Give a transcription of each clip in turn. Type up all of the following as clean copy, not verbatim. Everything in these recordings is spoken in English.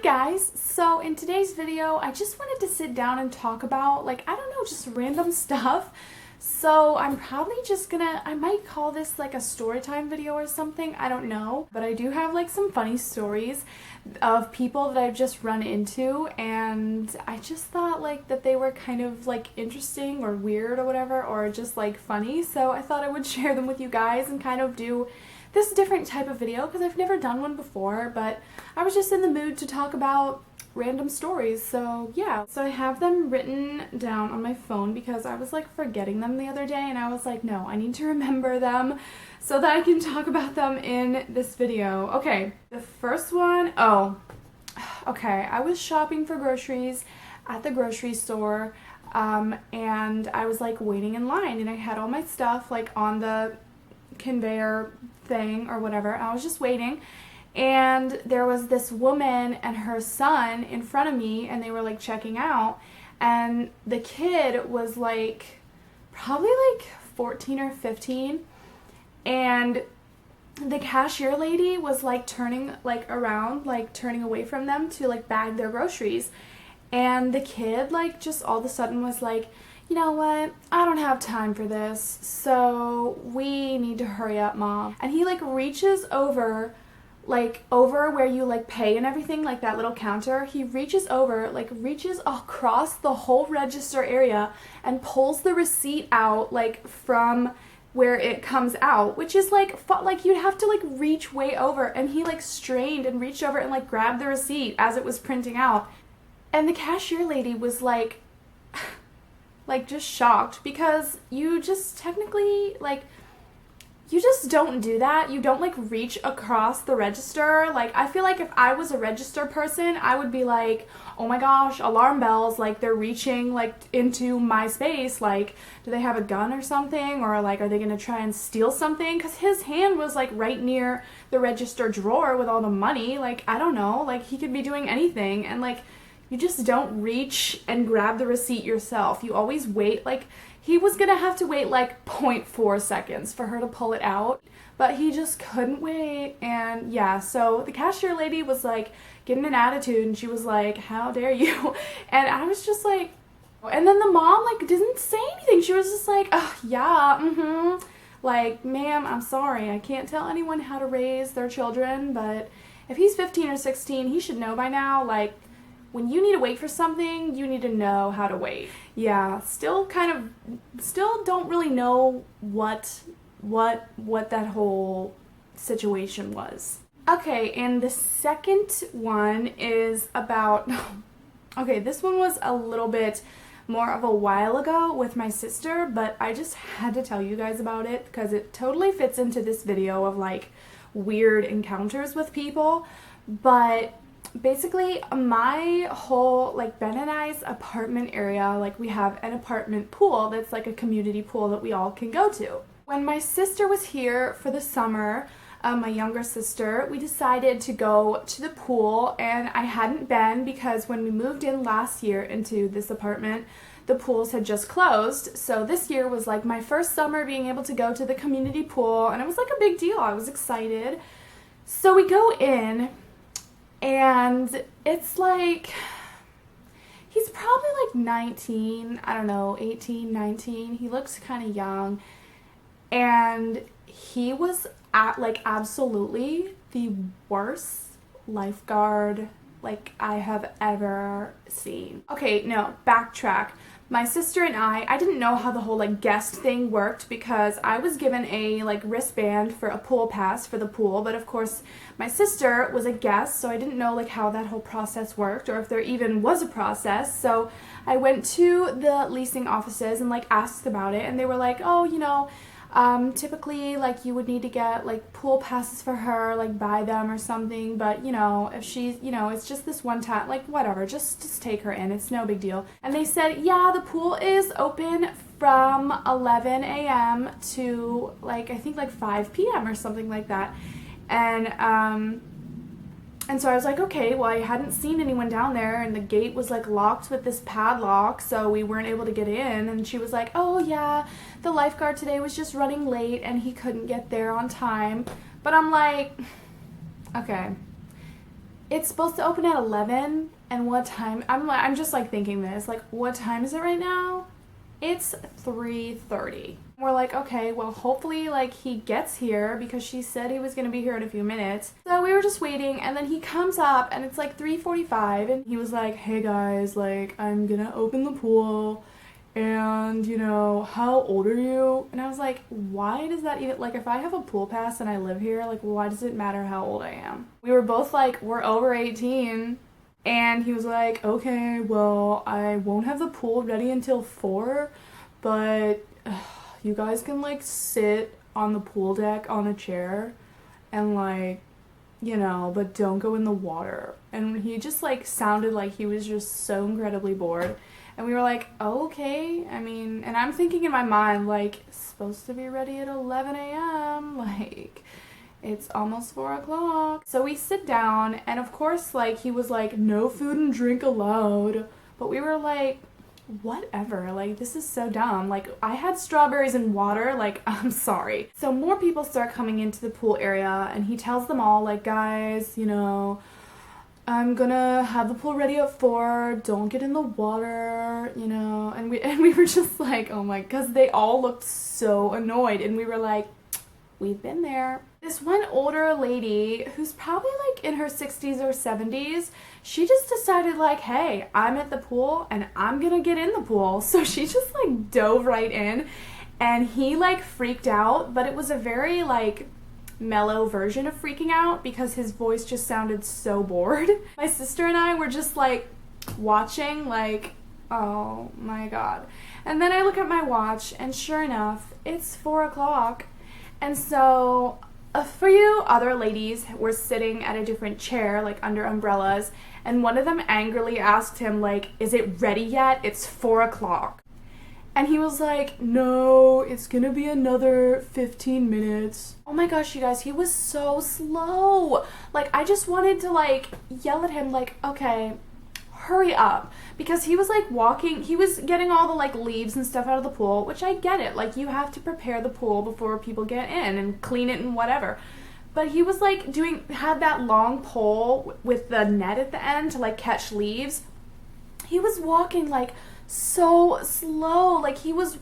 guys, so in today's video I just wanted to sit down and talk about just random stuff. So I'm probably just gonna, I might call this like a story time video or something, I don't know. But I do have like some funny stories of people that I've just run into, and I just thought like that they were kind of like interesting or weird or whatever, or just like funny. So I thought I would share them with you guys and kind of do this different type of video because I've never done one before, but I was just in the mood to talk about random stories. So yeah, so I have them written down on my phone because I was like forgetting them the other day, and I was like, no, I need to remember them so that I can talk about them in this video. Okay, the first one, okay, I was shopping for groceries at the grocery store, and I was like waiting in line, and I had all my stuff like on the conveyor thing or whatever. I was just waiting, and there was this woman and her son in front of me, and they were like checking out, and the kid was like probably like 14 or 15, and the cashier lady was like turning like around, like turning away from them to like bag their groceries, and the kid like just all of a sudden was like, you know what, I don't have time for this, so we need to hurry up, Mom. And he like reaches over, like over where you like pay and everything, like that little counter. He reaches over, like reaches across the whole register area and pulls the receipt out like from where it comes out, which is like you'd have to like reach way over, and he like strained and reached over and like grabbed the receipt as it was printing out. And the cashier lady was like just shocked, because you just technically, like, you just don't do that. You don't, like, reach across the register. Like, I feel like if I was a register person, I would be like, oh my gosh, alarm bells, like, they're reaching, like, into my space. Like, do they have a gun or something? Or, like, are they gonna try and steal something? Because his hand was, like, right near the register drawer with all the money. Like, I don't know. Like, he could be doing anything. And, like, you just don't reach and grab the receipt yourself. You always wait. Like, he was gonna have to wait like 0.4 seconds for her to pull it out, but he just couldn't wait. And yeah, so the cashier lady was like getting an attitude, and she was like, how dare you? And I was just like, and then the mom like didn't say anything. She was just like, oh yeah, like, ma'am, I'm sorry, I can't tell anyone how to raise their children, but if he's 15 or 16, he should know by now, like, when you need to wait for something, you need to know how to wait. Yeah, still don't really know what that whole situation was. Okay, and the second one is about, okay, this one was a little bit more of a while ago with my sister, but I just had to tell you guys about it because it totally fits into this video of like weird encounters with people. But basically, my whole, like, Ben and I's apartment area, like, we have an apartment pool that's like a community pool that we all can go to. When my sister was here for the summer, my younger sister, we decided to go to the pool, and I hadn't been because when we moved in last year into this apartment, the pools had just closed. So this year was like my first summer being able to go to the community pool, and it was like a big deal. I was excited. So we go in, and it's like, he's probably like 19, I don't know, 18, 19. He looks kind of young. And he was like absolutely the worst lifeguard like I have ever seen. Okay, no, backtrack. My sister and I didn't know how the whole like guest thing worked because I was given a like wristband for a pool pass for the pool, but of course my sister was a guest, so I didn't know like how that whole process worked or if there even was a process. So I went to the leasing offices and like asked about it, and they were like, oh, you know, typically like you would need to get like pool passes for her, like buy them or something, but you know, if she's, you know, it's just this one time, like whatever, just take her in, it's no big deal. And they said, yeah, the pool is open from 11 a.m. to like I think like 5 p.m. or something like that. And so I was like, okay, well, I hadn't seen anyone down there, and the gate was like locked with this padlock, so we weren't able to get in. And she was like, oh yeah, the lifeguard today was just running late and he couldn't get there on time. But I'm like, okay, It's supposed to open at 11, and what time? I'm just like thinking this, like, what time is it right now? It's 3:30. We're like, okay, well, hopefully, like, he gets here because she said he was gonna be here in a few minutes. So we were just waiting, and then he comes up, and it's like 3:45, and he was like, hey guys, like, I'm gonna open the pool, and, you know, how old are you? And I was like, why does that even, like, if I have a pool pass and I live here, like, why does it matter how old I am? We were both like, we're over 18. And he was like, okay, well, I won't have the pool ready until 4, but you guys can, like, sit on the pool deck on a chair and, like, you know, but don't go in the water. And he just, like, sounded like he was just so incredibly bored. And we were like, oh, okay. I mean, and I'm thinking in my mind, like, it's supposed to be ready at 11 a.m. Like, it's almost 4 o'clock. So we sit down, and of course, like, he was like, no food and drink allowed. But we were like, whatever. Like, this is so dumb. Like, I had strawberries and water. Like, I'm sorry. So more people start coming into the pool area, and he tells them all, like, guys, you know, I'm gonna have the pool ready at 4, don't get in the water, you know, and we were just like, oh my, because they all looked so annoyed, and we were like, we've been there. This one older lady, who's probably like in her 60s or 70s, she just decided like, hey, I'm at the pool, and I'm gonna get in the pool, so she just like dove right in, and he like freaked out, but it was a very like mellow version of freaking out because his voice just sounded so bored. My sister and I were just like watching like, oh my god. And then I look at my watch, and sure enough, it's 4 o'clock. And so a few other ladies were sitting at a different chair, like under umbrellas, and one of them angrily asked him, like, is it ready yet? It's 4 o'clock. And he was like, no, it's gonna be another 15 minutes. Oh my gosh, you guys, he was so slow. Like, I just wanted to, like, yell at him, like, okay, hurry up. Because he was, like, walking, he was getting all the, like, leaves and stuff out of the pool, which I get it. Like, you have to prepare the pool before people get in and clean it and whatever. But he was, like, had that long pole with the net at the end to, like, catch leaves. He was walking, like, so slow. Like, he was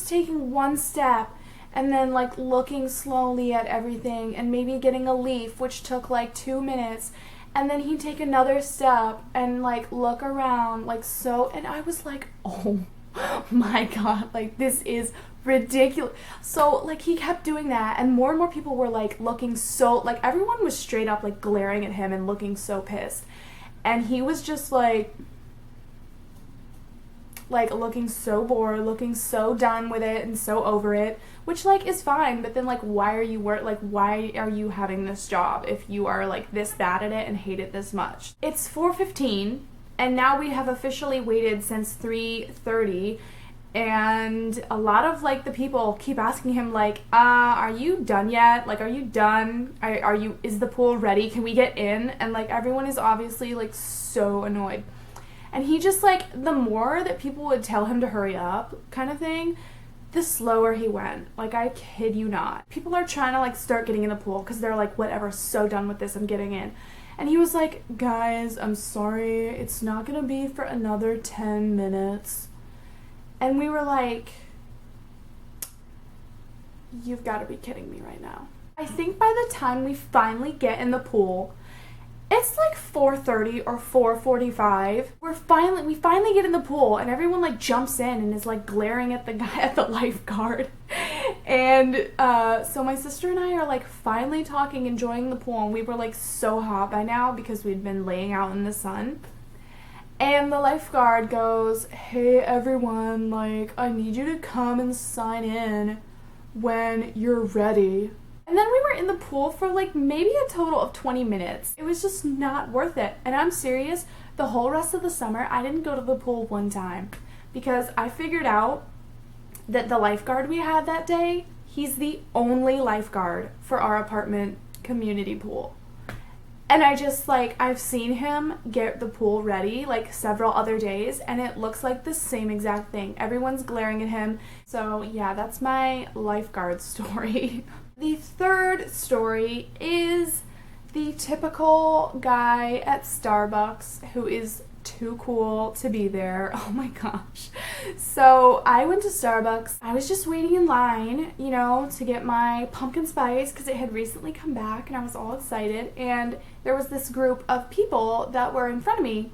taking one step and then like looking slowly at everything and maybe getting a leaf, which took like 2 minutes, and then he'd take another step and like look around, like, so, and I was like, oh my god, like, this is ridiculous. So like he kept doing that, and more people were like looking so, like, everyone was straight up like glaring at him and looking so pissed, and he was just like looking so bored, looking so done with it and so over it, which like is fine, but then like why are you having this job if you are like this bad at it and hate it this much? It's 4:15, and now we have officially waited since 3:30, and a lot of like the people keep asking him like, are you done yet? Like, are you done? Is the pool ready? Can we get in? And like everyone is obviously like so annoyed. And he just, like, the more that people would tell him to hurry up kind of thing, the slower he went. Like, I kid you not. People are trying to, like, start getting in the pool because they're like, whatever, so done with this, I'm getting in. And he was like, guys, I'm sorry, it's not gonna be for another 10 minutes. And we were like, you've got to be kidding me right now. I think by the time we finally get in the pool, it's like 4:30 or 4:45. We finally get in the pool, and everyone like jumps in and is like glaring at the guy at the lifeguard. And so my sister and I are like finally talking, enjoying the pool, and we were like so hot by now because we'd been laying out in the sun. And the lifeguard goes, hey everyone, like, I need you to come and sign in when you're ready. And then we were in the pool for like maybe a total of 20 minutes. It was just not worth it. And I'm serious, the whole rest of the summer, I didn't go to the pool one time because I figured out that the lifeguard we had that day, he's the only lifeguard for our apartment community pool. And I just like, I've seen him get the pool ready like several other days, and it looks like the same exact thing. Everyone's glaring at him. So yeah, that's my lifeguard story. The third story is the typical guy at Starbucks who is too cool to be there. Oh my gosh. So I went to Starbucks. I was just waiting in line, you know, to get my pumpkin spice because it had recently come back and I was all excited. And there was this group of people that were in front of me.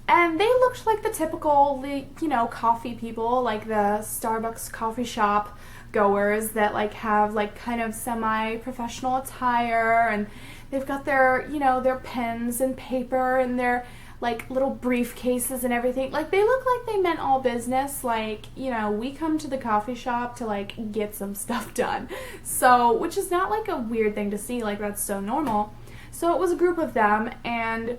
And they looked like the typical, you know, coffee people, like the Starbucks coffee shop goers that like have like kind of semi-professional attire, and they've got their, you know, their pens and paper and their like little briefcases and everything. Like they look like they meant all business. Like, you know, we come to the coffee shop to like get some stuff done. So, which is not like a weird thing to see, like that's so normal. So it was a group of them, and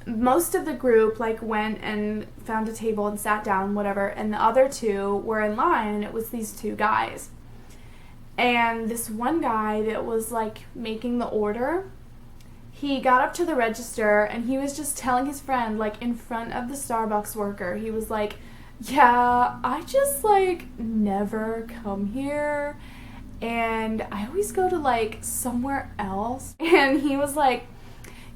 most of the group like went and found a table and sat down, whatever, and the other two were in line, and it was these two guys. And this one guy that was like making the order, he got up to the register and he was just telling his friend, like in front of the Starbucks worker, he was like, yeah, I just like never come here and I always go to like somewhere else. And he was like,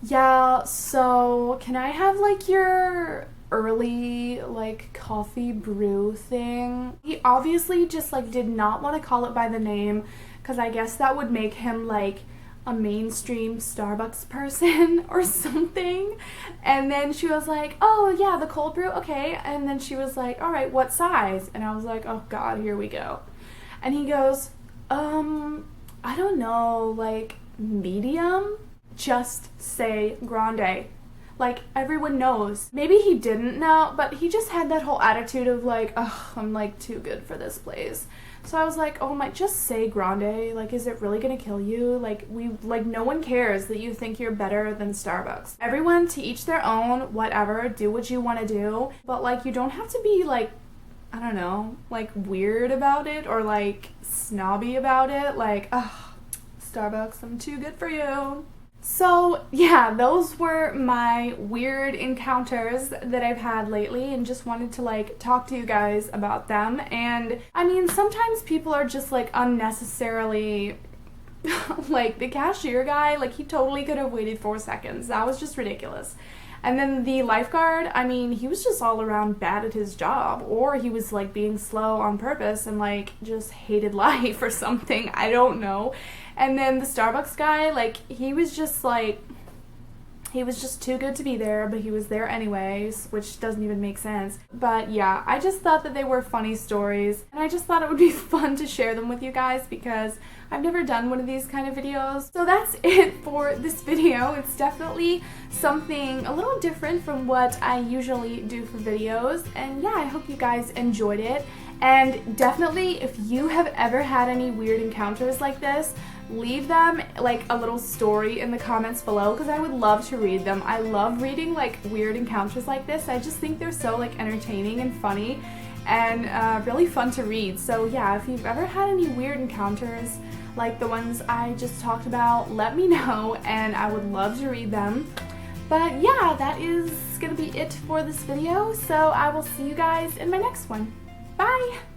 yeah, so can I have like your early like coffee brew thing? He obviously just like did not want to call it by the name because I guess that would make him like a mainstream Starbucks person or something. And then she was like, oh yeah, the cold brew, okay. And then she was like, all right, what size? And I was like, oh god, here we go. And he goes, I don't know, like medium? Just say grande. Like everyone knows. Maybe he didn't know, but he just had that whole attitude of like, oh, I'm like too good for this place. So I was like, oh my, just say grande. Like, is it really gonna kill you? Like, no one cares that you think you're better than Starbucks. Everyone to each their own, whatever, do what you want to do. But like, you don't have to be like, I don't know, like weird about it or like snobby about it. Like, oh, Starbucks, I'm too good for you. So yeah, those were my weird encounters that I've had lately, and just wanted to like talk to you guys about them. And I mean, sometimes people are just like unnecessarily like the cashier guy, like he totally could have waited 4 seconds. That was just ridiculous. And then the lifeguard, I mean, he was just all around bad at his job, or he was like being slow on purpose and like just hated life or something. I don't know. And then the Starbucks guy, like he was just too good to be there, but he was there anyways, which doesn't even make sense. But yeah, I just thought that they were funny stories, and I just thought it would be fun to share them with you guys because I've never done one of these kind of videos. So that's it for this video. It's definitely something a little different from what I usually do for videos, and yeah, I hope you guys enjoyed it. And definitely, if you have ever had any weird encounters like this, leave them like a little story in the comments below because I would love to read them. I love reading like weird encounters like this. I just think they're so like entertaining and funny and really fun to read. So yeah, if you've ever had any weird encounters like the ones I just talked about, let me know and I would love to read them. But yeah, that is gonna be it for this video, so I will see you guys in my next one. Bye!